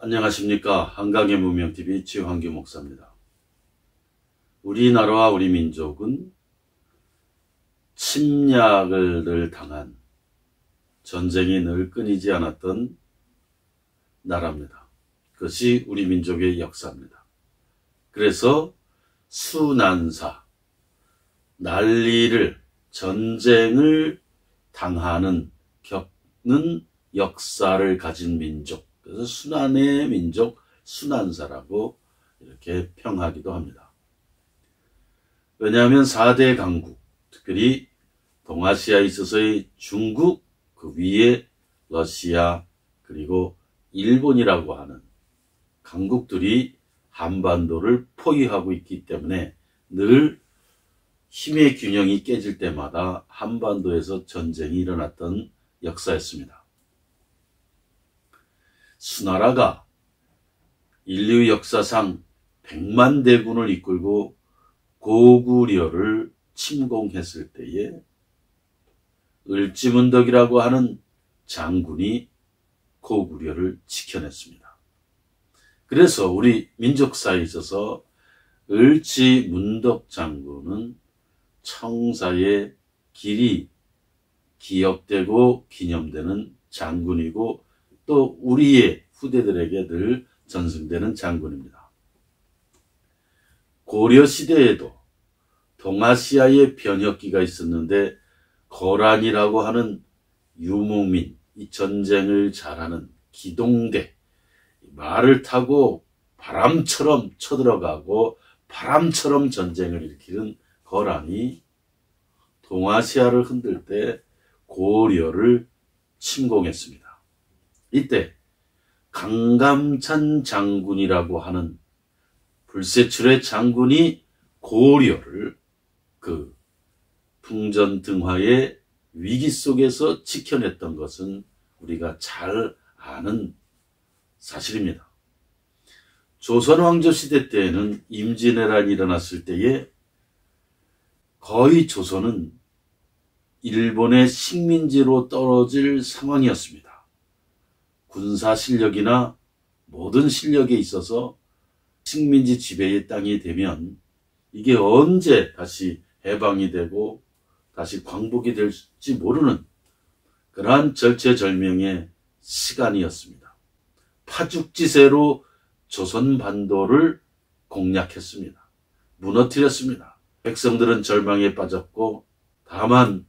안녕하십니까. 한강의 문명TV 최환규 목사입니다. 우리나라와 우리 민족은 침략을 늘 당한, 전쟁이 늘 끊이지 않았던 나라입니다. 그것이 우리 민족의 역사입니다. 그래서 수난사, 난리를, 전쟁을 당하는, 겪는 역사를 가진 민족, 그래서 순환의 민족, 순환사라고 이렇게 평하기도 합니다. 왜냐하면 4대 강국, 특별히 동아시아에 있어서의 중국, 그 위에 러시아, 그리고 일본이라고 하는 강국들이 한반도를 포위하고 있기 때문에 늘 힘의 균형이 깨질 때마다 한반도에서 전쟁이 일어났던 역사였습니다. 수나라가 인류 역사상 100만 대군을 이끌고 고구려를 침공했을 때에 을지문덕이라고 하는 장군이 고구려를 지켜냈습니다. 그래서 우리 민족사에 있어서 을지문덕 장군은 청사의 길이 기억되고 기념되는 장군이고 또 우리의 후대들에게 늘 전승되는 장군입니다. 고려시대에도 동아시아에 변혁기가 있었는데 거란이라고 하는 유목민, 이 전쟁을 잘하는 기동대, 말을 타고 바람처럼 쳐들어가고 바람처럼 전쟁을 일으키는 거란이 동아시아를 흔들 때 고려를 침공했습니다. 이때 강감찬 장군이라고 하는 불세출의 장군이 고려를 그 풍전등화의 위기 속에서 지켜냈던 것은 우리가 잘 아는 사실입니다. 조선왕조시대 때에는 임진왜란이 일어났을 때에 거의 조선은 일본의 식민지로 떨어질 상황이었습니다. 군사 실력이나 모든 실력에 있어서 식민지 지배의 땅이 되면 이게 언제 다시 해방이 되고 다시 광복이 될지 모르는 그러한 절체절명의 시간이었습니다. 파죽지세로 조선반도를 공략했습니다. 무너뜨렸습니다. 백성들은 절망에 빠졌고 다만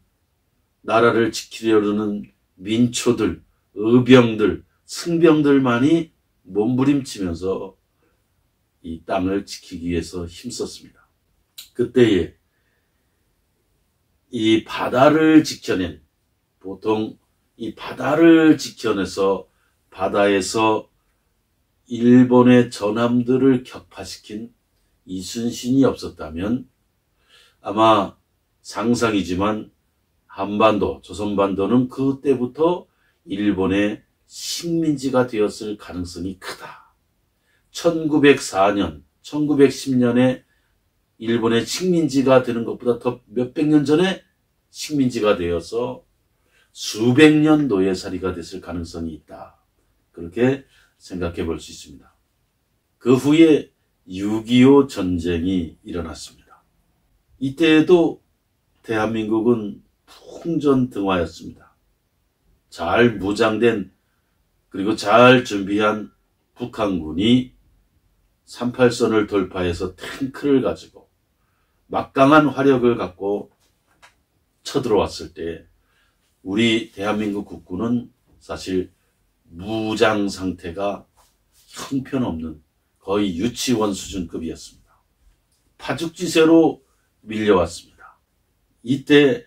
나라를 지키려는 민초들, 의병들, 승병들만이 몸부림치면서 이 땅을 지키기 위해서 힘썼습니다. 그때에 이 바다를 지켜낸, 보통 이 바다를 지켜내서 바다에서 일본의 전함들을 격파시킨 이순신이 없었다면 아마 상상이지만 한반도, 조선반도는 그때부터 일본의 식민지가 되었을 가능성이 크다. 1904년, 1910년에 일본의 식민지가 되는 것보다 더 몇백 년 전에 식민지가 되어서 수백 년 노예살이가 됐을 가능성이 있다. 그렇게 생각해 볼 수 있습니다. 그 후에 6.25 전쟁이 일어났습니다. 이때에도 대한민국은 풍전등화였습니다. 잘 무장된 그리고 잘 준비한 북한군이 38선을 돌파해서 탱크를 가지고 막강한 화력을 갖고 쳐들어왔을 때 우리 대한민국 국군은 사실 무장 상태가 형편없는 거의 유치원 수준급이었습니다. 파죽지세로 밀려왔습니다. 이때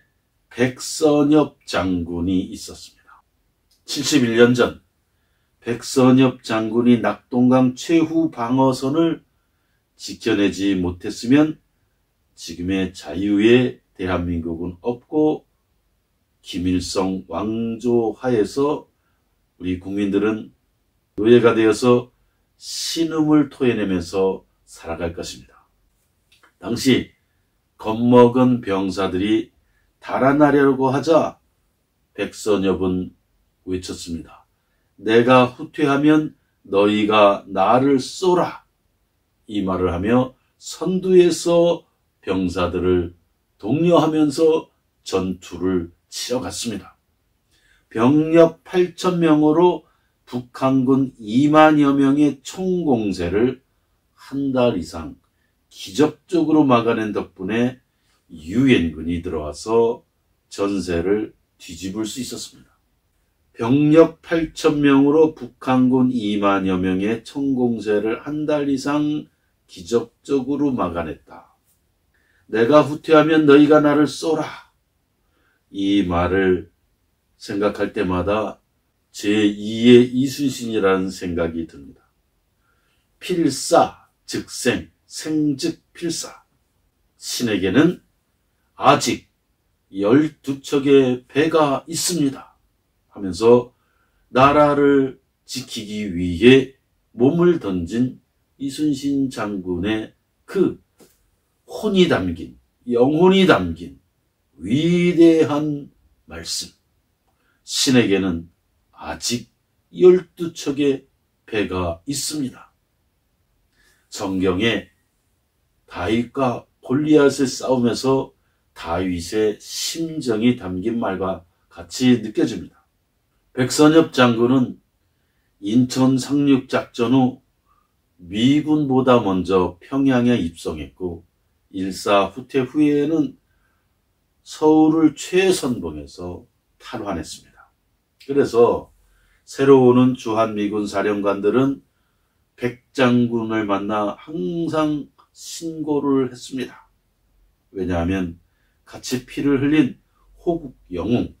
백선엽 장군이 있었습니다. 71년 전 백선엽 장군이 낙동강 최후 방어선을 지켜내지 못했으면 지금의 자유의 대한민국은 없고 김일성 왕조 하에서 우리 국민들은 노예가 되어서 신음을 토해내면서 살아갈 것입니다. 당시 겁먹은 병사들이 달아나려고 하자 백선엽은 외쳤습니다. 내가 후퇴하면 너희가 나를 쏘라 이 말을 하며 선두에서 병사들을 독려하면서 전투를 치러갔습니다. 병력 8,000명으로 북한군 2만여 명의 총공세를 한 달 이상 기적적으로 막아낸 덕분에 유엔군이 들어와서 전세를 뒤집을 수 있었습니다. 병력 8,000명으로 북한군 2만여 명의 총공세를 한 달 이상 기적적으로 막아냈다. 내가 후퇴하면 너희가 나를 쏘라. 이 말을 생각할 때마다 제2의 이순신이라는 생각이 듭니다. 필사, 즉생, 생즉 필사. 신에게는 아직 12척의 배가 있습니다. 하면서 나라를 지키기 위해 몸을 던진 이순신 장군의 그 혼이 담긴, 영혼이 담긴 위대한 말씀. 신에게는 아직 12척의 배가 있습니다. 성경에 다윗과 골리앗의 싸움에서 다윗의 심정이 담긴 말과 같이 느껴집니다. 백선엽 장군은 인천 상륙작전 후 미군보다 먼저 평양에 입성했고 일사 후퇴 후에는 서울을 최선봉해서 탈환했습니다. 그래서 새로 오는 주한미군 사령관들은 백장군을 만나 항상 신고를 했습니다. 왜냐하면 같이 피를 흘린 호국 영웅,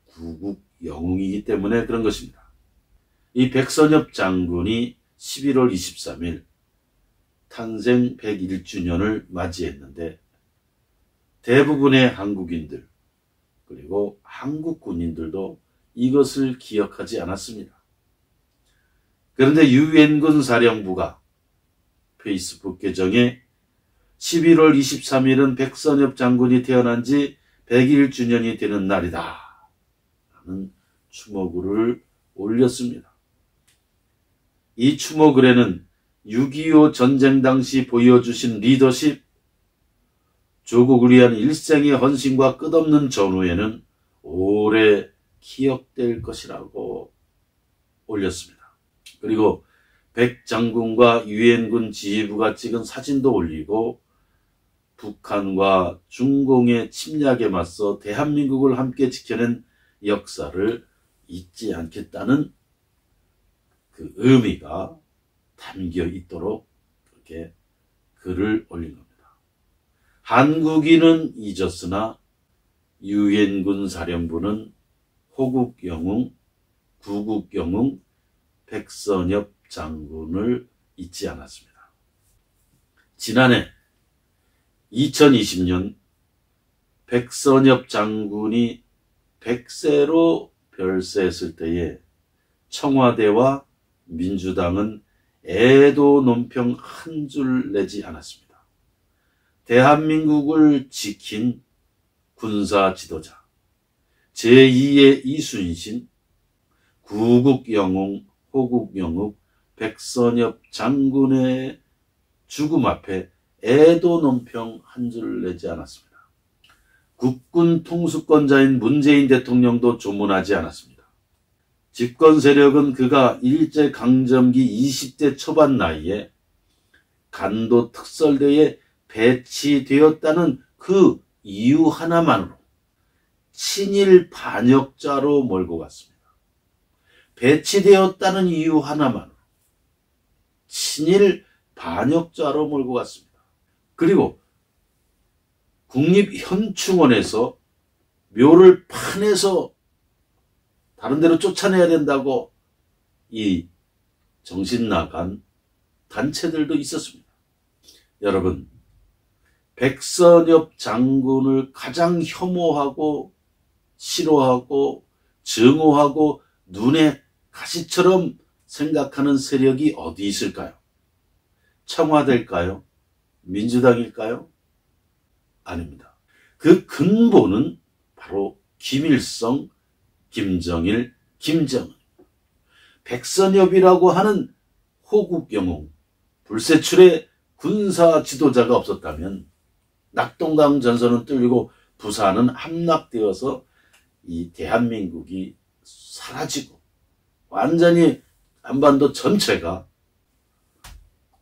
구국 영웅이기 때문에 그런 것입니다. 이 백선엽 장군이 11월 23일 탄생 101주년을 맞이했는데 대부분의 한국인들 그리고 한국 군인들도 이것을 기억하지 않았습니다. 그런데 유엔군 사령부가 페이스북 계정에 11월 23일은 백선엽 장군이 태어난 지 101주년이 되는 날이다 라는 추모글을 올렸습니다. 이 추모글에는 6.25 전쟁 당시 보여주신 리더십, 조국을 위한 일생의 헌신과 끝없는 전후에는 오래 기억될 것이라고 올렸습니다. 그리고 백 장군과 유엔군 지휘부가 찍은 사진도 올리고 북한과 중공의 침략에 맞서 대한민국을 함께 지켜낸 역사를 잊지 않겠다는 그 의미가 담겨 있도록 그렇게 글을 올린 겁니다. 한국인은 잊었으나 유엔군 사령부는 호국 영웅, 구국 영웅 백선엽 장군을 잊지 않았습니다. 지난해 2020년 백선엽 장군이 100세로 별세했을 때에 청와대와 민주당은 애도 논평 한 줄 내지 않았습니다. 대한민국을 지킨 군사 지도자, 제2의 이순신, 구국 영웅, 호국 영웅 백선엽 장군의 죽음 앞에 애도 논평 한 줄 내지 않았습니다. 국군 통수권자인 문재인 대통령도 조문하지 않았습니다. 집권 세력은 그가 일제강점기 20대 초반 나이에 간도 특설대에 배치되었다는 그 이유 하나만으로 친일 반역자로 몰고 갔습니다. 배치되었다는 이유 하나만으로 친일 반역자로 몰고 갔습니다. 그리고 국립현충원에서 묘를 파내서 다른 데로 쫓아내야 된다고 이 정신 나간 단체들도 있었습니다. 여러분, 백선엽 장군을 가장 혐오하고 싫어하고 증오하고 눈에 가시처럼 생각하는 세력이 어디 있을까요? 청와대일까요? 민주당일까요? 아닙니다. 그 근본은 바로 김일성, 김정일, 김정은. 백선엽이라고 하는 호국 영웅 불세출의 군사 지도자가 없었다면 낙동강 전선은 뚫리고 부산은 함락되어서 이 대한민국이 사라지고 완전히 한반도 전체가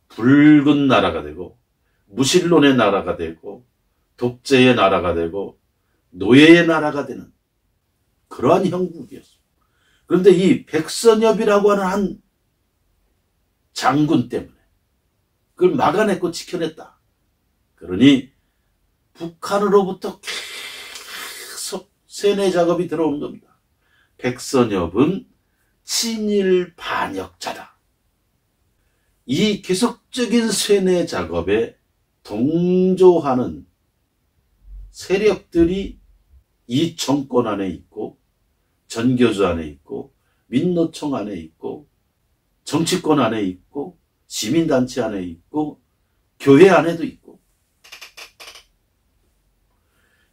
붉은 나라가 되고 무신론의 나라가 되고 독재의 나라가 되고 노예의 나라가 되는 그러한 형국이었습니다. 그런데 이 백선엽이라고 하는 한 장군 때문에 그걸 막아냈고 지켜냈다. 그러니 북한으로부터 계속 세뇌 작업이 들어오는 겁니다. 백선엽은 친일 반역자다. 이 계속적인 세뇌 작업에 동조하는 세력들이 이 정권 안에 있고 전교조 안에 있고 민노총 안에 있고 정치권 안에 있고 시민단체 안에 있고 교회 안에도 있고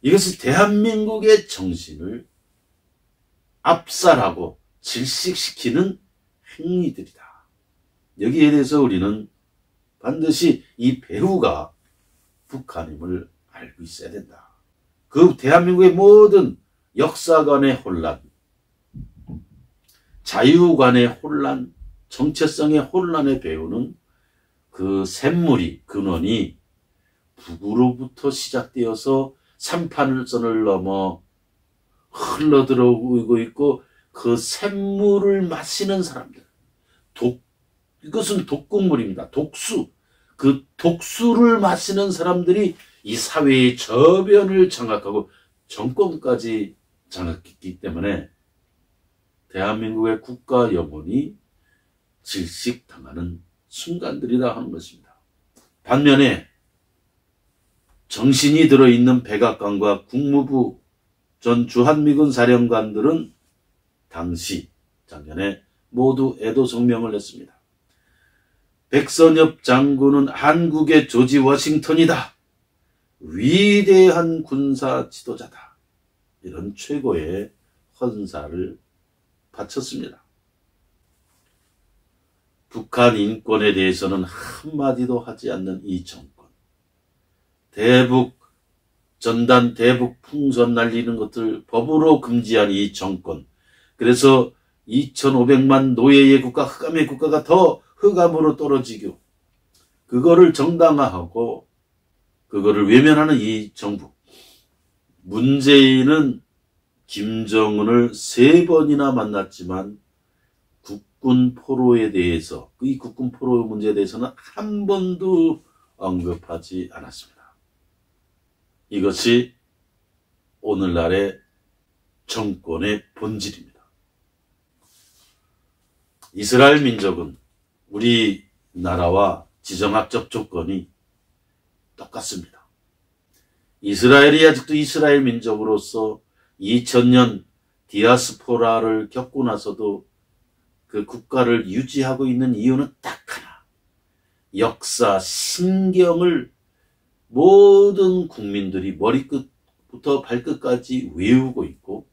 이것이 대한민국의 정신을 압살하고 질식시키는 행위들이다. 여기에 대해서 우리는 반드시 이 배후가 북한임을 알고 있어야 된다. 그 대한민국의 모든 역사관의 혼란, 자유관의 혼란, 정체성의 혼란의 배후는 그 샘물이, 근원이 북으로부터 시작되어서 3판선을 넘어 흘러들어오고 있고 그 샘물을 마시는 사람들, 이것은 독극물입니다. 독수. 그 독수를 마시는 사람들이 이 사회의 저변을 장악하고 정권까지 장악했기 때문에 대한민국의 국가 영혼이 질식당하는 순간들이다 하는 것입니다. 반면에 정신이 들어있는 백악관과 국무부 전 주한미군 사령관들은 당시 작년에 모두 애도 성명을 냈습니다. 백선엽 장군은 한국의 조지 워싱턴이다. 위대한 군사 지도자다. 이런 최고의 헌사를 바쳤습니다. 북한 인권에 대해서는 한마디도 하지 않는 이 정권. 대북 전단, 대북 풍선 날리는 것들 법으로 금지한 이 정권. 그래서 2,500만 노예의 국가, 흑암의 국가가 더 흑암으로 떨어지고 그거를 정당화하고 그거를 외면하는 이 정부. 문재인은 김정은을 3번이나 만났지만 국군 포로에 대해서, 이 국군 포로 문제에 대해서는 한 번도 언급하지 않았습니다. 이것이 오늘날의 정권의 본질입니다. 이스라엘 민족은 우리나라와 지정학적 조건이 똑같습니다. 이스라엘이 아직도 이스라엘 민족으로서 2000년 디아스포라를 겪고 나서도 그 국가를 유지하고 있는 이유는 딱 하나. 역사, 신경을 모든 국민들이 머리끝부터 발끝까지 외우고 있고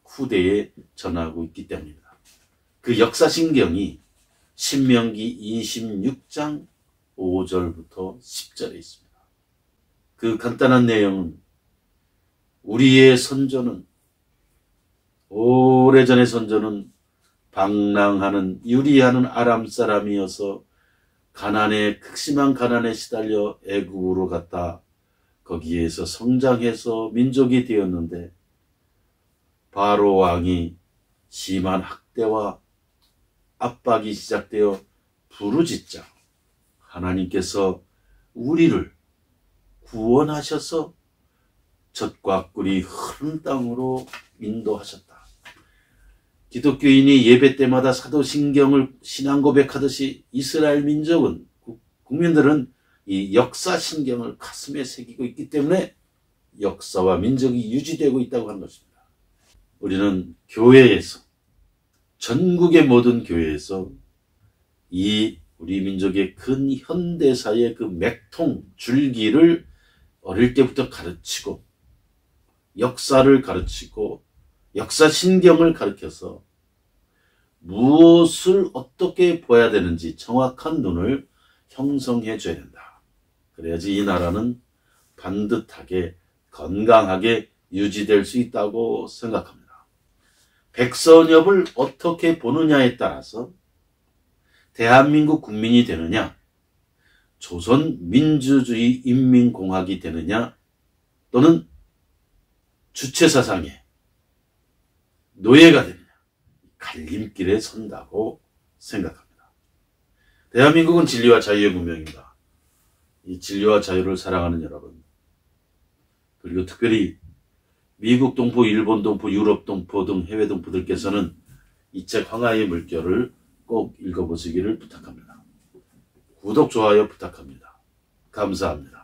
후대에 전하고 있기 때문입니다. 그 역사 신경이 신명기 26장 5절부터 10절에 있습니다. 그 간단한 내용은 우리의 선조는, 오래전의 선조는 방랑하는 유리하는 아람 사람이어서 극심한 가난에 시달려 애굽으로 갔다 거기에서 성장해서 민족이 되었는데 바로 왕이 심한 학대와 압박이 시작되어 부르짖자 하나님께서 우리를 구원하셔서 젖과 꿀이 흐른 땅으로 인도하셨다. 기독교인이 예배 때마다 사도신경을 신앙 고백하듯이 이스라엘 민족은, 국민들은 이 역사신경을 가슴에 새기고 있기 때문에 역사와 민족이 유지되고 있다고 하는 것입니다. 우리는 교회에서, 전국의 모든 교회에서 이 우리 민족의 근현대사의 그 맥통, 줄기를 어릴 때부터 가르치고 역사를 가르치고 역사신경을 가르쳐서 무엇을 어떻게 봐야 되는지 정확한 눈을 형성해 줘야 된다. 그래야지 이 나라는 반듯하게 건강하게 유지될 수 있다고 생각합니다. 백선엽을 어떻게 보느냐에 따라서 대한민국 국민이 되느냐, 조선민주주의 인민공화국이 되느냐, 또는 주체사상의 노예가 되느냐, 갈림길에 선다고 생각합니다. 대한민국은 진리와 자유의 문명입니다. 이 진리와 자유를 사랑하는 여러분, 그리고 특별히 미국 동포, 일본 동포, 유럽 동포 등 해외 동포들께서는 이 책 황하의 물결을 꼭 읽어보시기를 부탁합니다. 구독, 좋아요 부탁합니다. 감사합니다.